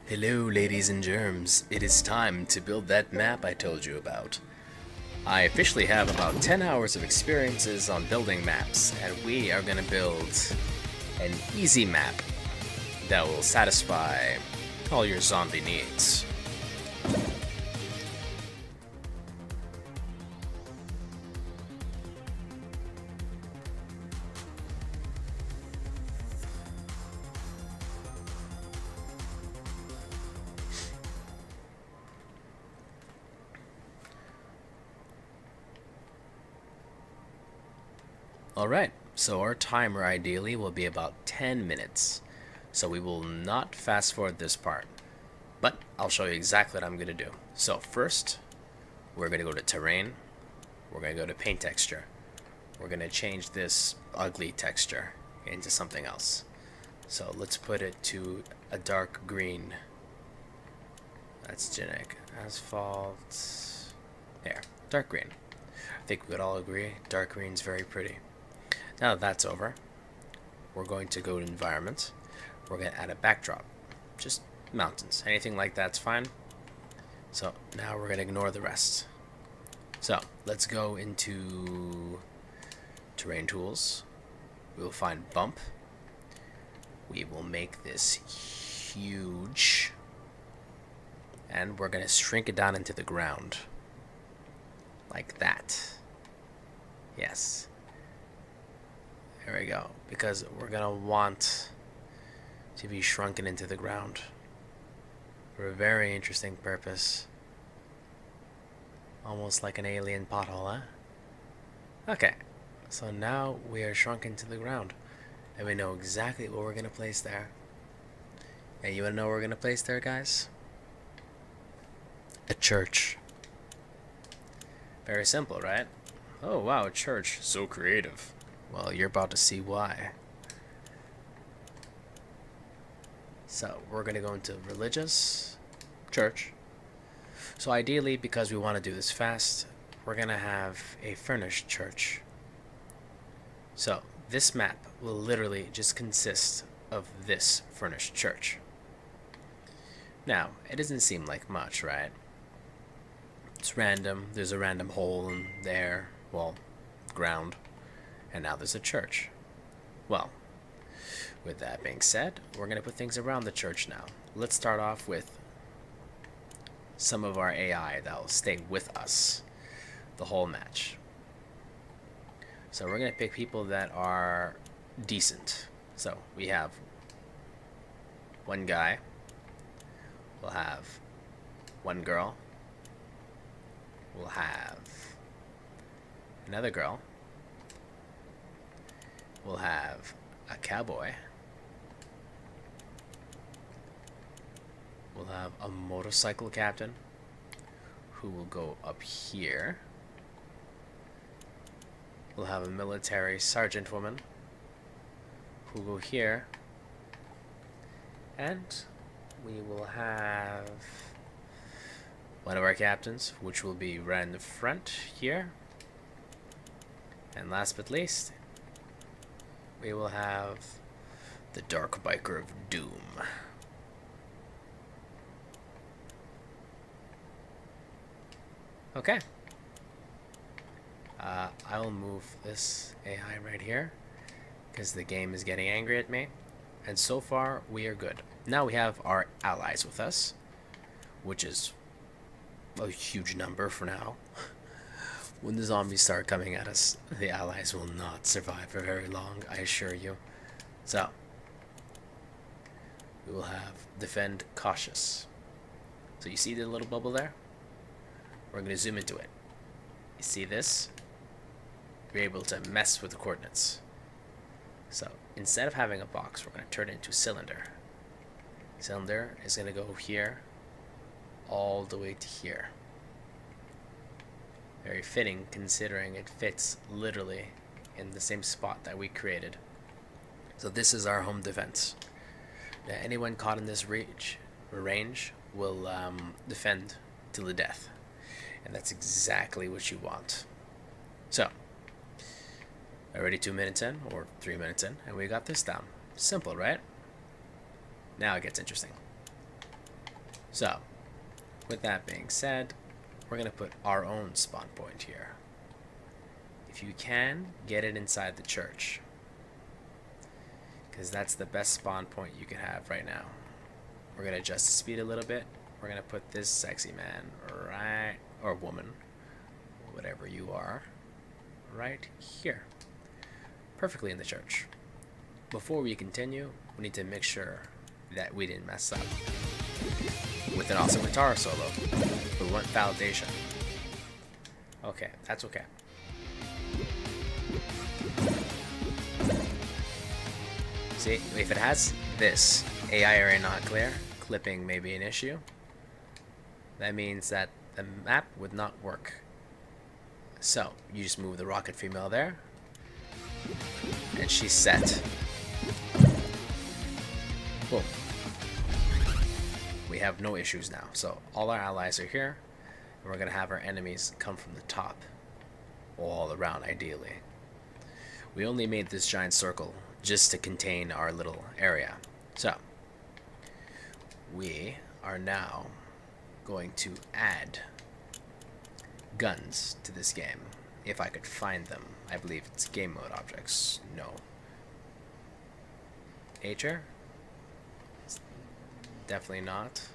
Hello, ladies and germs. It is time to build that map I told you about. I officially have about 10 hours of experiences on building maps, and we are going to build an easy map that will satisfy all your zombie needs. Alright, so our timer ideally will be about 10 minutes. So we will not fast forward this part. But I'll show you exactly what I'm going to do. So first, we're going to go to terrain. We're going to go to paint texture. We're going to change this ugly texture into something else. So let's put it to a dark green. That's generic. Asphalt. There, dark green. I think we could all agree dark green's very pretty. Now that that's over, we're going to go to environment. We're going to add a backdrop. Just mountains. Anything like that's fine. So now we're going to ignore the rest. So let's go into terrain tools. We will find bump. We will make this huge. And we're going to shrink it down into the ground. Like that. Yes. There we go. Because we're going to want to be shrunken into the ground for a very interesting purpose. Almost like an alien pothole, huh? Okay. So now we are shrunken to the ground. And we know exactly what we're going to place there. And you want to know what we're going to place there, guys? A church. Very simple, right? Oh, wow, a church. So creative. Well, you're about to see why. So, we're going to go into religious, church. So ideally, because we want to do this fast, we're going to have a furnished church. So, this map will literally just consist of this furnished church. Now, it doesn't seem like much, right? It's random. There's a random hole in there. Well, ground. And now there's a church. Well, with that being said, we're going to put things around the church now. Let's start off with some of our AI that will stay with us the whole match. So we're going to pick people that are decent. So we have one guy. We'll have one girl. We'll have another girl. We'll have a cowboy. We'll have a motorcycle captain who will go up here. We'll have a military sergeant woman who will go here. And we will have one of our captains, which will be right in the front here. And last but least, we will have the Dark Biker of Doom. Okay. I will move this AI right here because the game is getting angry at me. And so far, we are good. Now we have our allies with us, which is a huge number for now. When the zombies start coming at us, the allies will not survive for very long, I assure you. So, we will have defend cautious. So you see the little bubble there? We're going to zoom into it. You see this? We're able to mess with the coordinates. So, instead of having a box, we're going to turn it into a cylinder. Cylinder is going to go here, all the way to here. Very fitting, considering it fits literally in the same spot that we created. So this is our home defense. Now, anyone caught in this range will defend till the death. And that's exactly what you want. So, already 2 minutes in, or 3 minutes in, and we got this down. Simple, right? Now it gets interesting. So, with that being said, we're going to put our own spawn point here. If you can, get it inside the church, because that's the best spawn point you can have right now. We're going to adjust the speed a little bit. We're going to put this sexy man right, or woman, whatever you are, right here. Perfectly in the church. Before we continue, we need to make sure that we didn't mess up with an awesome guitar solo. We want validation. Okay, that's okay. See, if it has this AI area not clear, clipping may be an issue. That means that the map would not work. So, you just move the rocket female there, and she's set. Boom. We have no issues now. So, all our allies are here, and we're going to have our enemies come from the top, all around ideally. We only made this giant circle just to contain our little area. So, we are now going to add guns to this game. If I could find them. I believe it's game mode objects. No. Nature? Definitely not.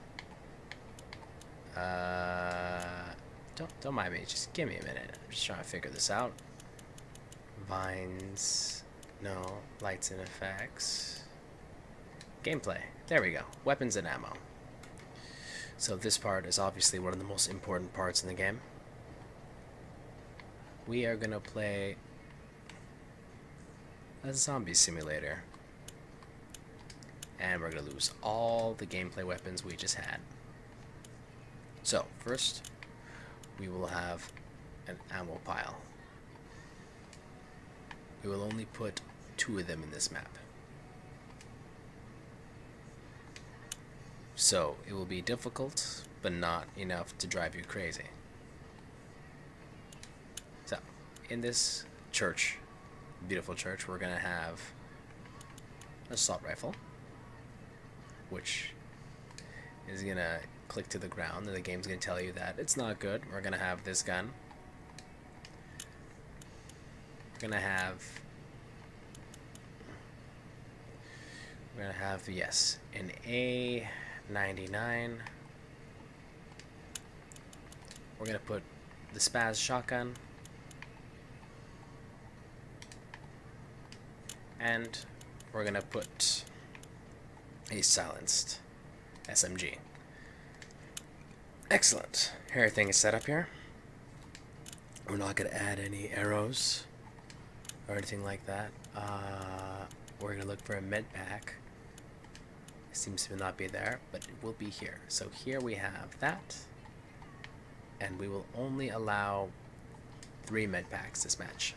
Don't mind me. Just give me a minute. I'm just trying to figure this out. Vines. No. Lights and effects. Gameplay. There we go. Weapons and ammo. So this part is obviously one of the most important parts in the game. We are gonna play a zombie simulator. And we're gonna lose all the gameplay weapons we just had. So, first, we will have an ammo pile. We will only put 2 of them in this map. So, it will be difficult, but not enough to drive you crazy. So, in this church, beautiful church, we're gonna have an assault rifle, which is gonna click to the ground, and the game's gonna tell you that it's not good. We're gonna have this gun. We're gonna have yes, an A99. We're gonna put the Spaz shotgun, and we're gonna put a silenced SMG. Excellent. Everything is set up here. We're not gonna add any arrows or anything like that. We're gonna look for a med pack. It seems to not be there, but it will be here. So here we have that, and we will only allow 3 med packs this match.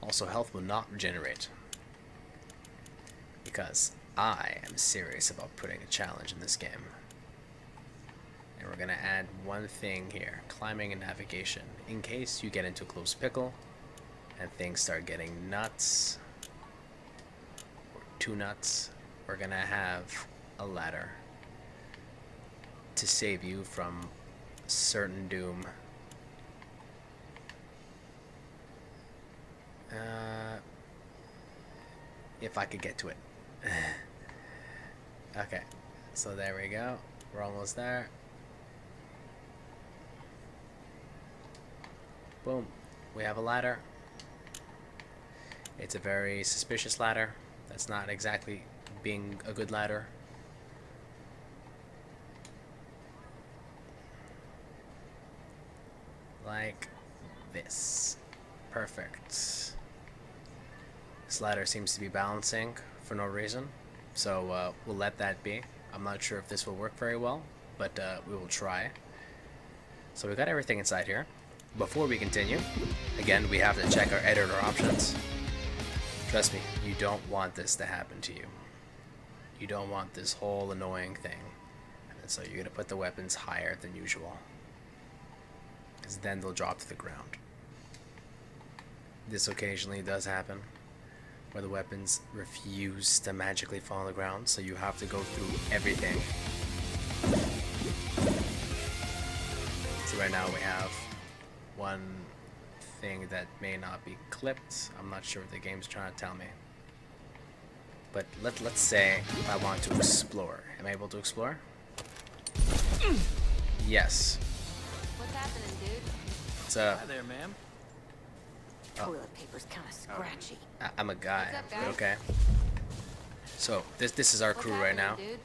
Also, health will not regenerate, because I am serious about putting a challenge in this game. And we're gonna add one thing here, climbing and navigation, in case you get into a close pickle and things start getting nuts or too nuts. We're gonna have a ladder to save you from certain doom. If I could get to it. Okay, so there we go. We're almost there. Boom. We have a ladder. It's a very suspicious ladder. That's not exactly being a good ladder. Like this. Perfect. This ladder seems to be balancing for no reason, so we'll let that be. I'm not sure if this will work very well, but we will try. So we got everything inside here. Before we continue, again, we have to check our editor options. Trust me, you don't want this to happen to you. You don't want this whole annoying thing. And so you're going to put the weapons higher than usual, because then they'll drop to the ground. This occasionally does happen, where the weapons refuse to magically fall on the ground, so you have to go through everything So right now we have one thing that may not be clipped. I'm not sure what the game's trying to tell me. But let's say I want to explore. Am I able to explore? Yes. What's happening, dude? What's up? Hi there, ma'am. Toilet paper's kind of scratchy. I'm a guy. What's up, But guys? okay. So this is our What's crew right now. happening, dude?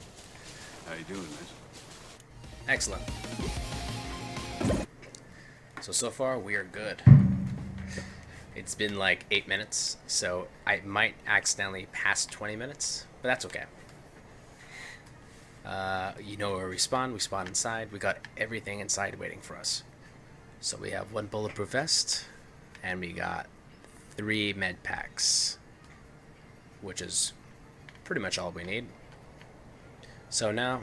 How you doing, miss? Excellent. So far we are good. It's been like 8 minutes, so I might accidentally pass 20 minutes, but that's okay. You know where we spawn inside. We got everything inside waiting for us. So we have 1 bulletproof vest, and we got 3 med packs, which is pretty much all we need. So now,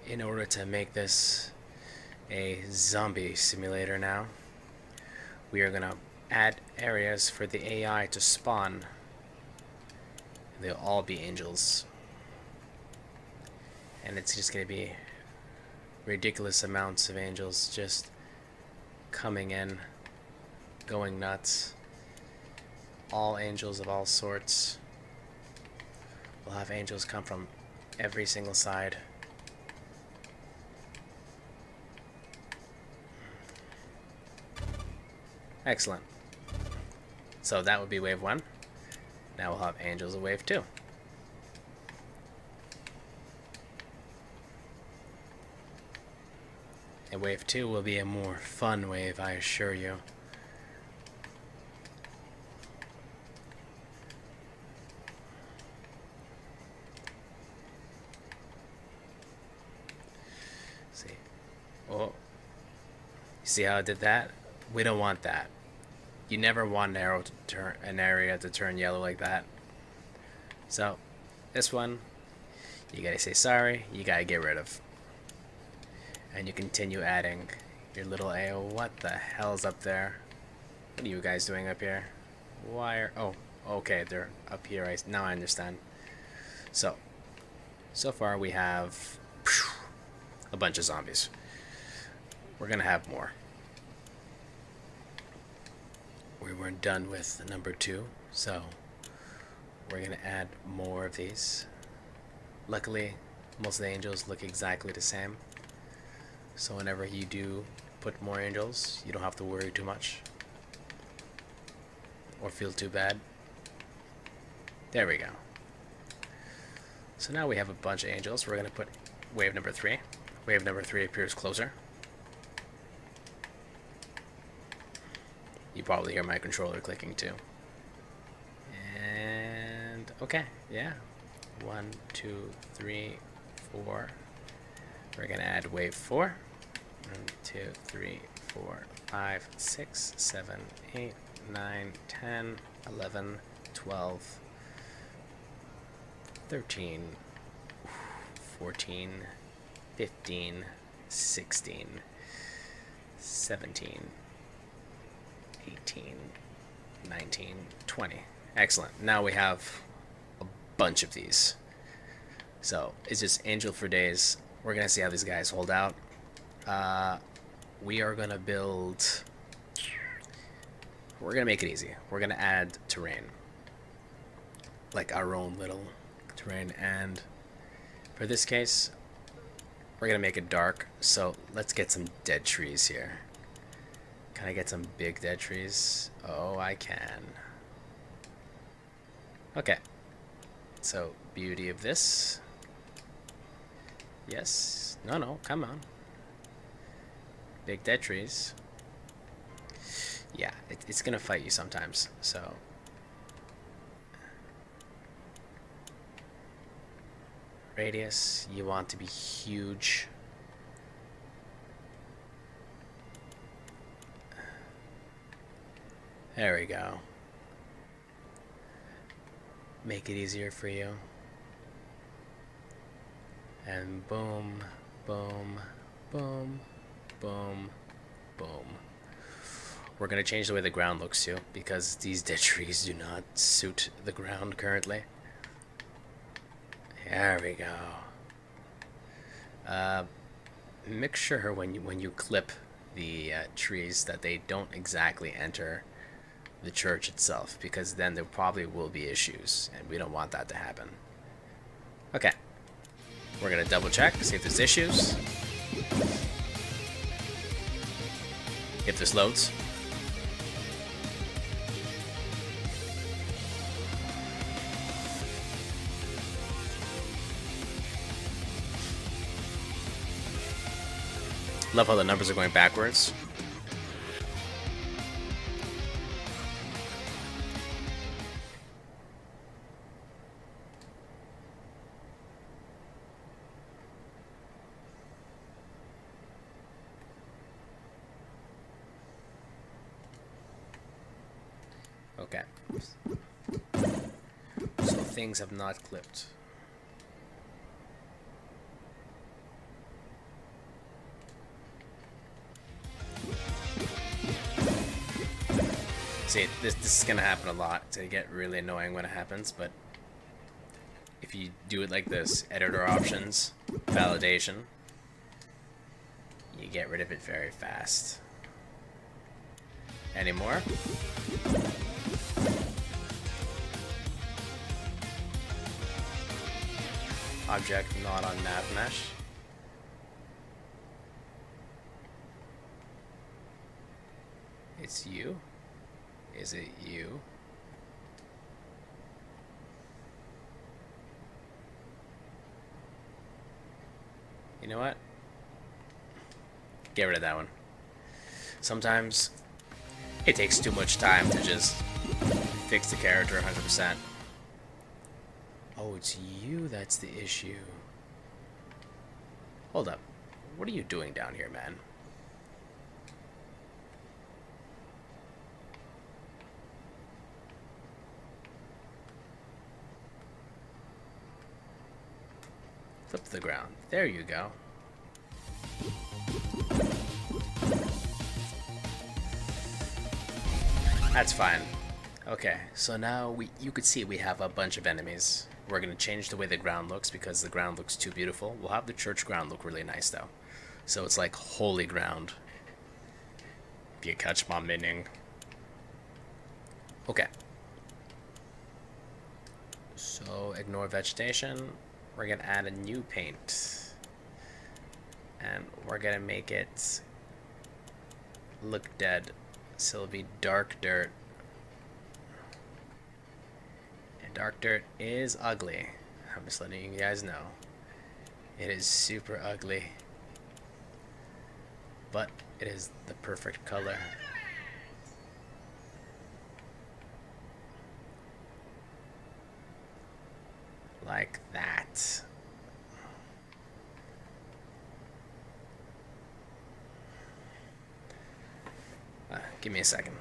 in order to make this a zombie simulator now, we are gonna add areas for the AI to spawn. They'll all be angels, and it's just gonna be ridiculous amounts of angels just coming in, going nuts. All angels of all sorts. We'll have angels come from every single side. Excellent. So that would be wave 1. Now we'll have angels of wave 2. And wave 2 will be a more fun wave, I assure you. See. Oh. You see how I did that? We don't want that. You never want an area to turn yellow like that. So, this one, you gotta say sorry, you gotta get rid of. And you continue adding your little AO. What the hell's up there? What are you guys doing up here? Why are... Oh, okay, they're up here. Now I understand. So far we have a bunch of zombies. We're gonna have more. We weren't done with number 2, so we're gonna add more of these. Luckily, most of the angels look exactly the same, so whenever you do put more angels, you don't have to worry too much or feel too bad. There we go. So now we have a bunch of angels. We're gonna put wave number 3. Wave number 3 appears closer. You probably hear my controller clicking too. And okay, yeah. 1, 2, 3, 4. We're gonna add wave 4. 1, 2, 3, 4, 5, 6, 7, 8, 9, 10, 11, 12, 13, 14, 15, 16, 17, 18, 19, 20. Excellent. Now we have a bunch of these. So it's just angel for days. We're gonna see how these guys hold out. We are gonna build... We're gonna make it easy. We're gonna add terrain. Like our own little terrain. And for this case, we're gonna make it dark. So let's get some dead trees here. Can I get some big dead trees? Oh, I can. Okay. So, beauty of this. Yes. No, come on. Big dead trees. Yeah, it's gonna fight you sometimes, so. Radius, you want to be huge. There we go. Make it easier for you. And boom, boom, boom, boom, boom. We're gonna change the way the ground looks too, because these dead trees do not suit the ground currently. There we go. Make sure when you clip the trees that they don't exactly enter the church itself, because then there probably will be issues, and we don't want that to happen. Okay, we're gonna double check, see if there's issues. If this loads. Love how the numbers are going backwards. Okay. So things have not clipped. See, this is gonna happen a lot. It's gonna get really annoying when it happens, but if you do it like this, editor options, validation, you get rid of it very fast. Any more? Object not on nav mesh. It's you? Is it you? You know what? Get rid of that one. Sometimes it takes too much time to just fix the character 100%. Oh, it's you that's the issue. Hold up. What are you doing down here, man? Flip to the ground. There you go. That's fine. Okay, so now you could see we have a bunch of enemies. We're going to change the way the ground looks because the ground looks too beautiful. We'll have the church ground look really nice though. So it's like holy ground. If you catch my meaning. Okay. So ignore vegetation. We're going to add a new paint. And we're going to make it look dead. So it'll be dark dirt. And dark dirt is ugly. I'm just letting you guys know. It is super ugly. But it is the perfect color. Like that. Give me a second.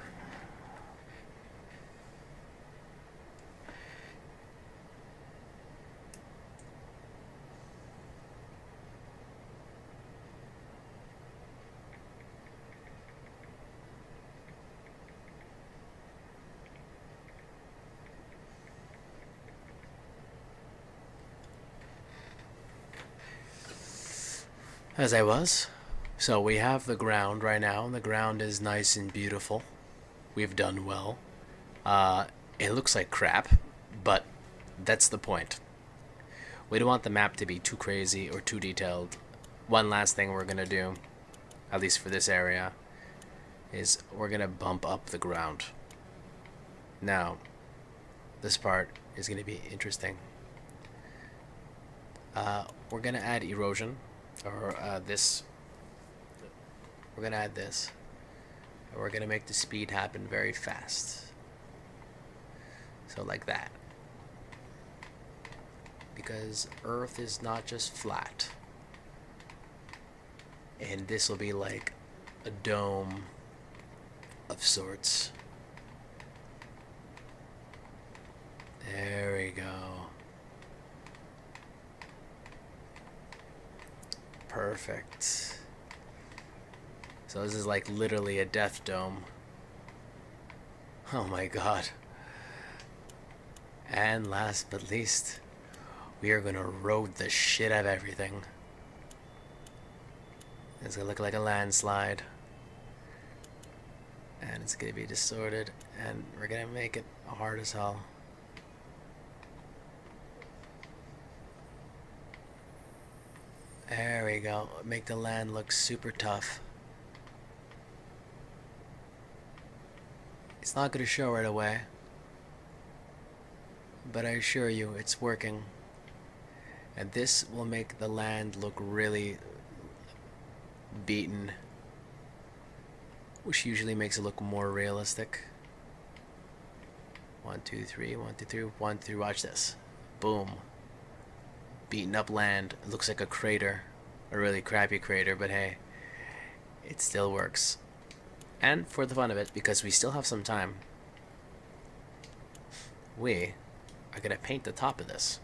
As I was. So we have the ground right now. The ground is nice and beautiful. We've done well. It looks like crap, but that's the point. We don't want the map to be too crazy or too detailed. One last thing we're gonna do, at least for this area, is we're gonna bump up the ground. Now, this part is gonna be interesting. We're gonna add erosion, or this. We're gonna add this. And we're gonna make the speed happen very fast. So like that. Because Earth is not just flat. And this will be like a dome of sorts. There we go. Perfect. So this is like literally a death dome. Oh my god. And last but least, we are gonna road the shit out of everything. It's gonna look like a landslide. And it's gonna be distorted, and we're gonna make it hard as hell. There we go. Make the land look super tough. It's not gonna show right away, but I assure you it's working. And this will make the land look really beaten, which usually makes it look more realistic. 1, 2, 3, 1, 2, 3, 1, 2, watch this. Boom. Beaten up land. It looks like a crater. A really crappy crater, but hey, it still works. And for the fun of it, because we still have some time, we are going to paint the top of this.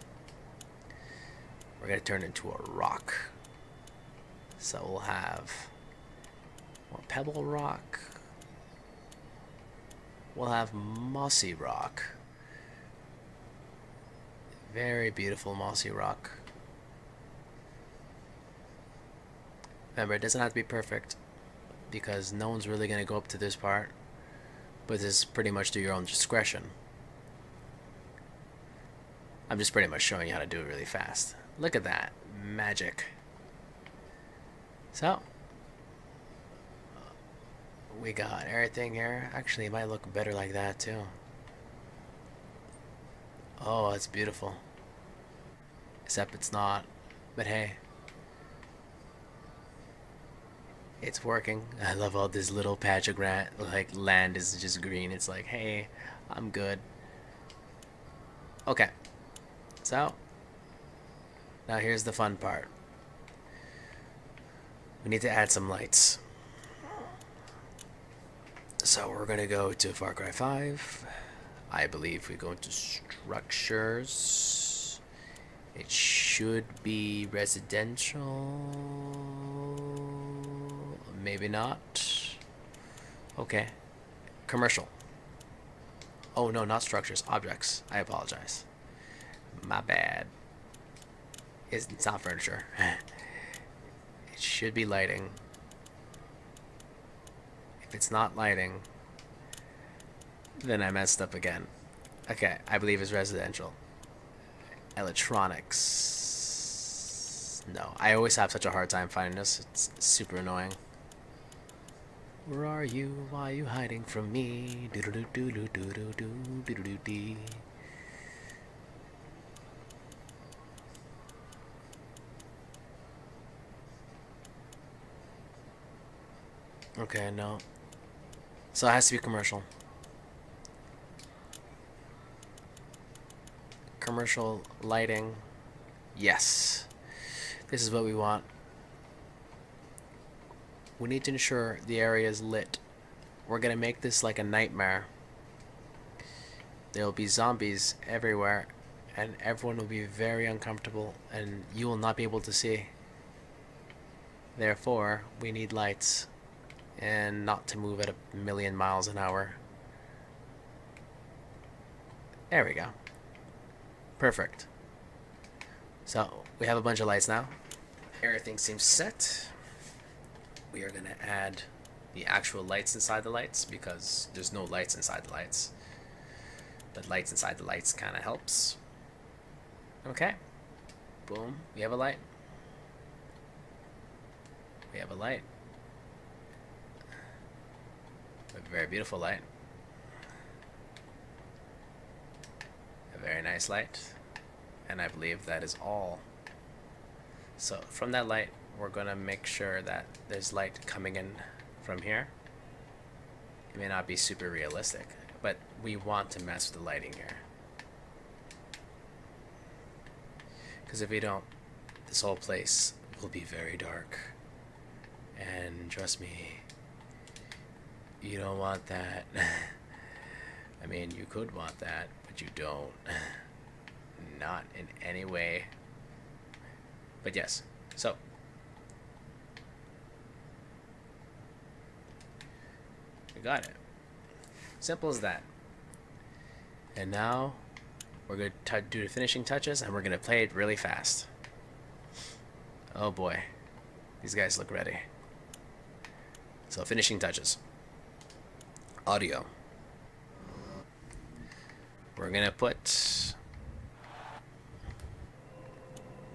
We're going to turn it into a rock. So we'll have more pebble rock. We'll have mossy rock. Very beautiful mossy rock. Remember, it doesn't have to be perfect, because no one's really going to go up to this part, but this is pretty much to your own discretion. I'm just pretty much showing you how to do it really fast. Look at that. Magic. So, we got everything here. Actually, it might look better like that too. Oh, it's beautiful. Except it's not. But hey, it's working. I love all this little patch of land is just green. It's like, hey, I'm good. Okay. So, now here's the fun part. We need to add some lights. So we're gonna go to Far Cry 5. I believe we go into structures. It should be residential. Maybe not. Okay. Commercial. Oh no, not structures, objects. I apologize. My bad. It's not furniture. It should be lighting. If it's not lighting, then I messed up again. Okay, I believe it's residential. Electronics. No, I always have such a hard time finding this. It's super annoying. Where are you? Why are you hiding from me? Do do do do do do do do do do do. Okay, no. So it has to be commercial. Commercial lighting. Yes. This is what we want. We need to ensure the area is lit. We're gonna make this like a nightmare. There will be zombies everywhere, and everyone will be very uncomfortable, and you will not be able to see. Therefore, we need lights, and not to move at 1,000,000 miles an hour. There we go. Perfect. So, we have a bunch of lights now. Everything seems set. We are going to add the actual lights inside the lights, because there's no lights inside the lights. But lights inside the lights kind of helps. Okay. Boom. We have a light. We have a light. A very beautiful light. A very nice light. And I believe that is all. So from that light, we're going to make sure that there's light coming in from here. It may not be super realistic, but we want to mess with the lighting here. Because if we don't, this whole place will be very dark. And trust me, you don't want that. I mean, you could want that, but you don't. Not in any way. But yes, so. We got it. Simple as that. And now, we're going to do the finishing touches, and we're going to play it really fast. Oh boy. These guys look ready. So, finishing touches. audio. We're gonna put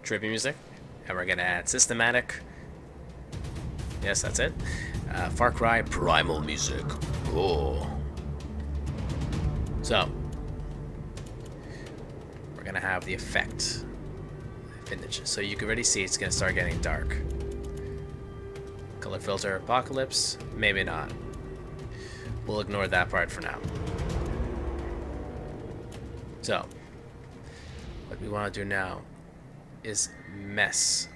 trippy music, and we're gonna add systematic. Yes, that's it. Far Cry primal music. Oh. So we're gonna have the effect vintage. So you can already see it's gonna start getting dark. Color filter apocalypse, maybe not. We'll ignore that part for now. So what we want to do now is mess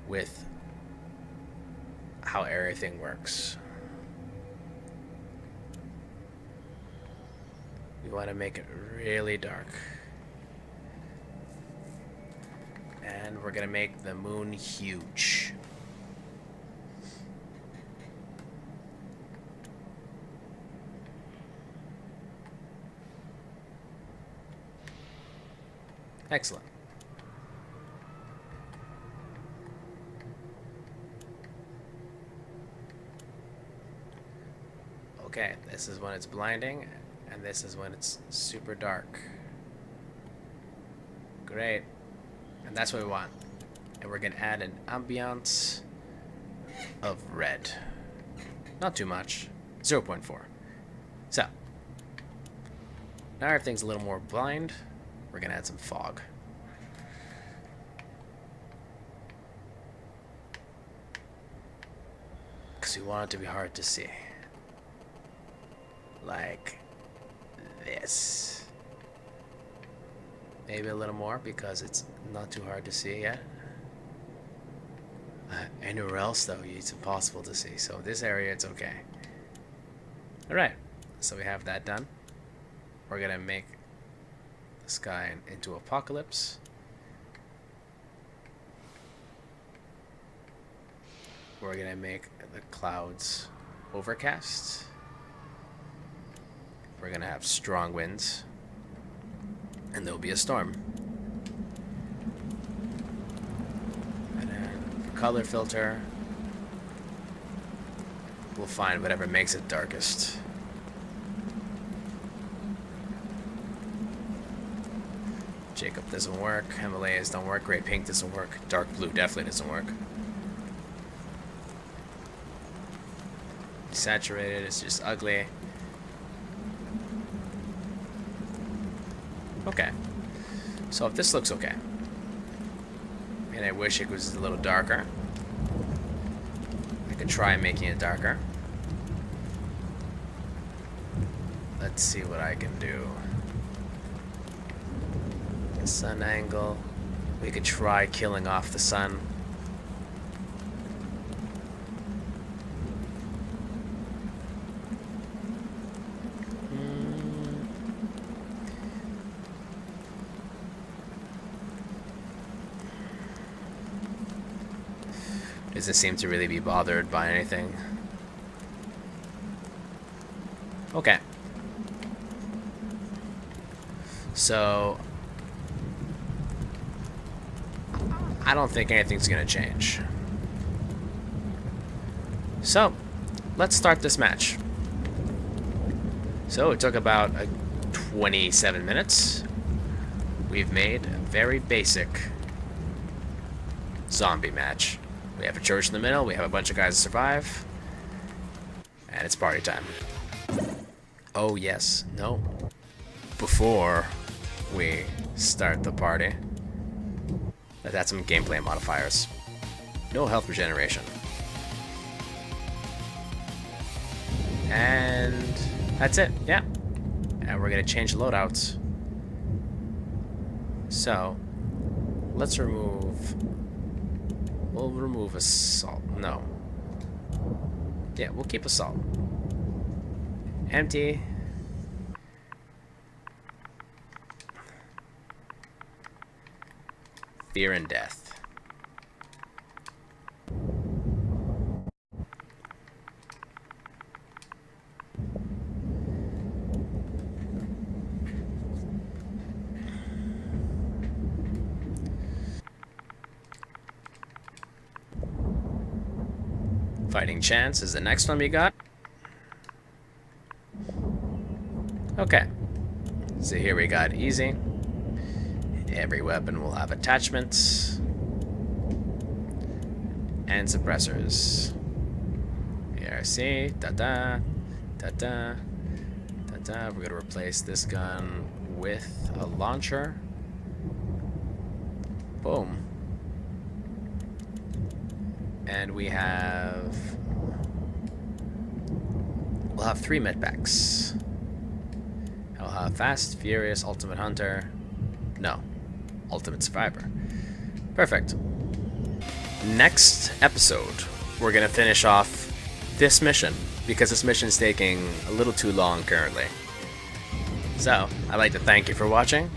with how everything works. We want to make it really dark. And we're going to make the moon huge. Excellent. Okay, this is when it's blinding, and this is when it's super dark. Great. And that's what we want. And we're gonna add an ambiance of red. Not too much. 0.4. So, now everything's a little more blind. We're gonna add some fog. Because we want it to be hard to see. Like this. Maybe a little more because it's not too hard to see yet. Anywhere else though, it's impossible to see. So this area, it's okay. Alright, so we have that done. We're gonna make the sky into apocalypse. We're gonna make the clouds overcast. We're gonna have strong winds, and there'll be a storm. And then for color filter, we'll find whatever makes it darkest. Jacob doesn't work, Himalayas don't work, Gray Pink doesn't work, Dark Blue definitely doesn't work. Saturated, it's just ugly. Okay, so if this looks okay, and I wish it was a little darker, I could try making it darker. Let's see what I can do. Sun angle, we could try killing off the sun. Doesn't seem to really be bothered by anything. Okay. So I don't think anything's gonna change. So let's start this match. So it took about 27 minutes. We've made a very basic zombie match. We have a church in the middle, we have a bunch of guys to survive, and it's party time. Oh yes, no. Before we start the party, let's add some gameplay modifiers. No health regeneration. And that's it, yeah. And we're gonna change loadouts. So, let's remove... We'll remove assault. No. Yeah, we'll keep assault. Empty. Fear and death. Fighting chance is the next one we got. Okay, so here we got easy. Every weapon will have attachments and suppressors. ARC, da-da, da-da, da-da. We're gonna replace this gun with a launcher. Boom. And we'll have 3 med packs. I'll have Fast, Furious, Ultimate Hunter. No, Ultimate Survivor. Perfect. Next episode, we're gonna finish off this mission, because this mission is taking a little too long currently. So, I'd like to thank you for watching.